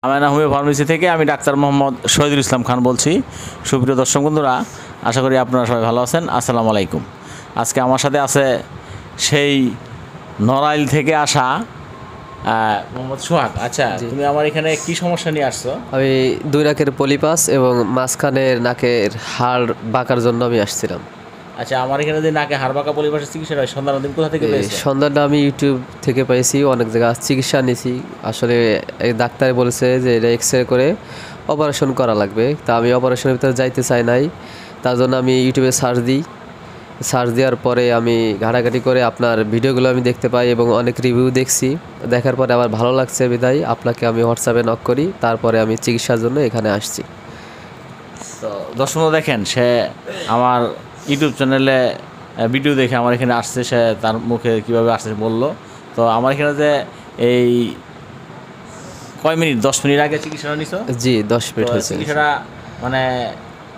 Amena homeo pharmacy থেকে আমি doctor Mohammad Shahidul Islam Khan বলছি। সুপ্রিয় দর্শক বন্ধুরা, আশা করি আপনারা সবাই ভালো আছেন। আসসালামু আলাইকুম। আজকে আমার সাথে আছে সেই নড়াইল থেকে আসা মোহাম্মদ সোহাগ। আচ্ছা, তুমি আমার এখানে কি সমস্যা নিয়ে আসছো? আমি 2 নাকের পলিপাস এবং মাঝখানের নাকের হাড় বাঁকার জন্য আমি আসছিলাম। আচ্ছা, আমার এখানে যে নাকে হাড় বাঁকা পলিপাসের চিকিৎসা হয়, সন্ধান তুমি কোথা থেকে পেয়েছো? সন্ধানটা আমি ইউটিউব থেকে পাইছি, অনেক জায়গায় চিকিৎসা নিয়েছি। আসলে এই ডাক্তার বলেছে যে এটা এক্সরে করে অপারেশন করা লাগবে, তা আমি অপারেশনের ভিতরে যাইতে চাই নাই। তার জন্য আমি ইউটিউবে সার্চ দেওয়ার পরে আমি ঘাটাঘাটি করে আপনার ভিডিওগুলো আমি দেখতে পাই এবং অনেক রিভিউ দেখছি। দেখার পরে আমার ভালো লাগছে বিধায় আপনাকে আমি হোয়াটসঅ্যাপে নক করি, তারপরে আমি চিকিৎসার জন্য এখানে আসছি। তো দর্শক দেখেন, সে আমার ইউটিউব চ্যানেলে ভিডিও দেখে আমার এখানে আসছে, সে তার মুখে কীভাবে আসছে বললো। তো আমার এখানে যে এই কয় মিনিট, 10 মিনিট আগে চিকিৎসাটা নিছো? জি, 10 মিনিট হয়েছে। চিকিৎসাটা মানে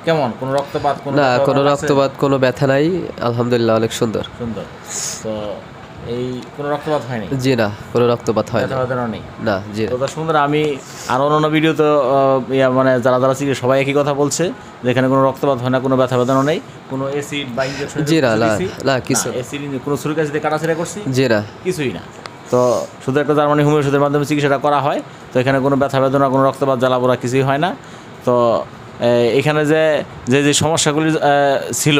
কেমন? কোনো রক্তপাত? না, কোনো রক্তপাত, কোনো ব্যথা নাই, আলহামদুলিল্লাহ, অনেক সুন্দর। তো এই কোনো রক্তপাত হয়নি? জি না, কোনো রক্তপাত হয় না। নেই না, জি না। তো সুন্দর, আমি আর অন্য ভিডিও তো মানে যারা চিকিৎসা সবাই একই কথা বলছে, যেখানে কোনো রক্তপাত হয় না, কোনো ব্যথা বেদনা নেই, কোনো অ্যাসিড বা ইনজেকশন? জি না, না কিছু। অ্যাসিড কোনো ছুরি কাছে কাটাছেড়া করছি? জি না, কিছুই না। তো শুধু একটা জার্মানি হোমিও ওষুধের মাধ্যমে চিকিৎসাটা করা হয়। তো এখানে কোনো ব্যথা বেদনা, কোনো রক্তপাত, জ্বালাপোড়া কিছুই হয় না। তো এখানে যে সমস্যাগুলি ছিল,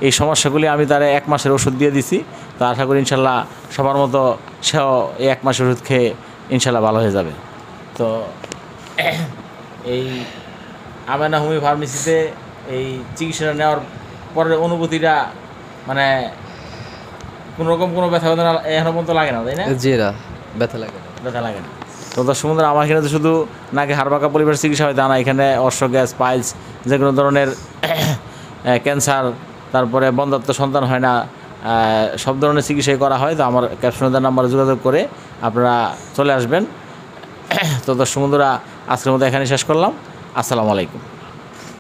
এই সমস্যাগুলি আমি তার 1 মাসের ওষুধ দিয়ে দিছি। তো আশা করি ইনশাল্লাহ সবার মতো সেও এই 1 মাসের ওষুধ খেয়ে ইনশাল্লাহ ভালো হয়ে যাবে। তো এই আমেনা হোমিও ফার্মেসিতে এই চিকিৎসাটা নেওয়ার পরের অনুভূতিটা মানে কোনো রকম কোনো ব্যথা বেদনা এখনো পর্যন্ত লাগে না, তাই না? জি না, ব্যথা লাগে না। তো দর্শক বন্ধুরা, আমার এখানে তো শুধু নাকে হাড় বাঁকা পলিপাসের চিকিৎসা হয় তা না, এখানে অশ্ব গ্যাস, পাইলস, যে কোনো ধরনের ক্যান্সার, তারপরে বন্ধাত্ম সন্তান হয় না, সব ধরনের চিকিৎসাই করা হয়। তো আমার ক্যাপশনে দেওয়া নাম্বারে যোগাযোগ করে আপনারা চলে আসবেন। তো দর্শক বন্ধুরা, আজকের মতো এখানে শেষ করলাম। আসসালামু আলাইকুম।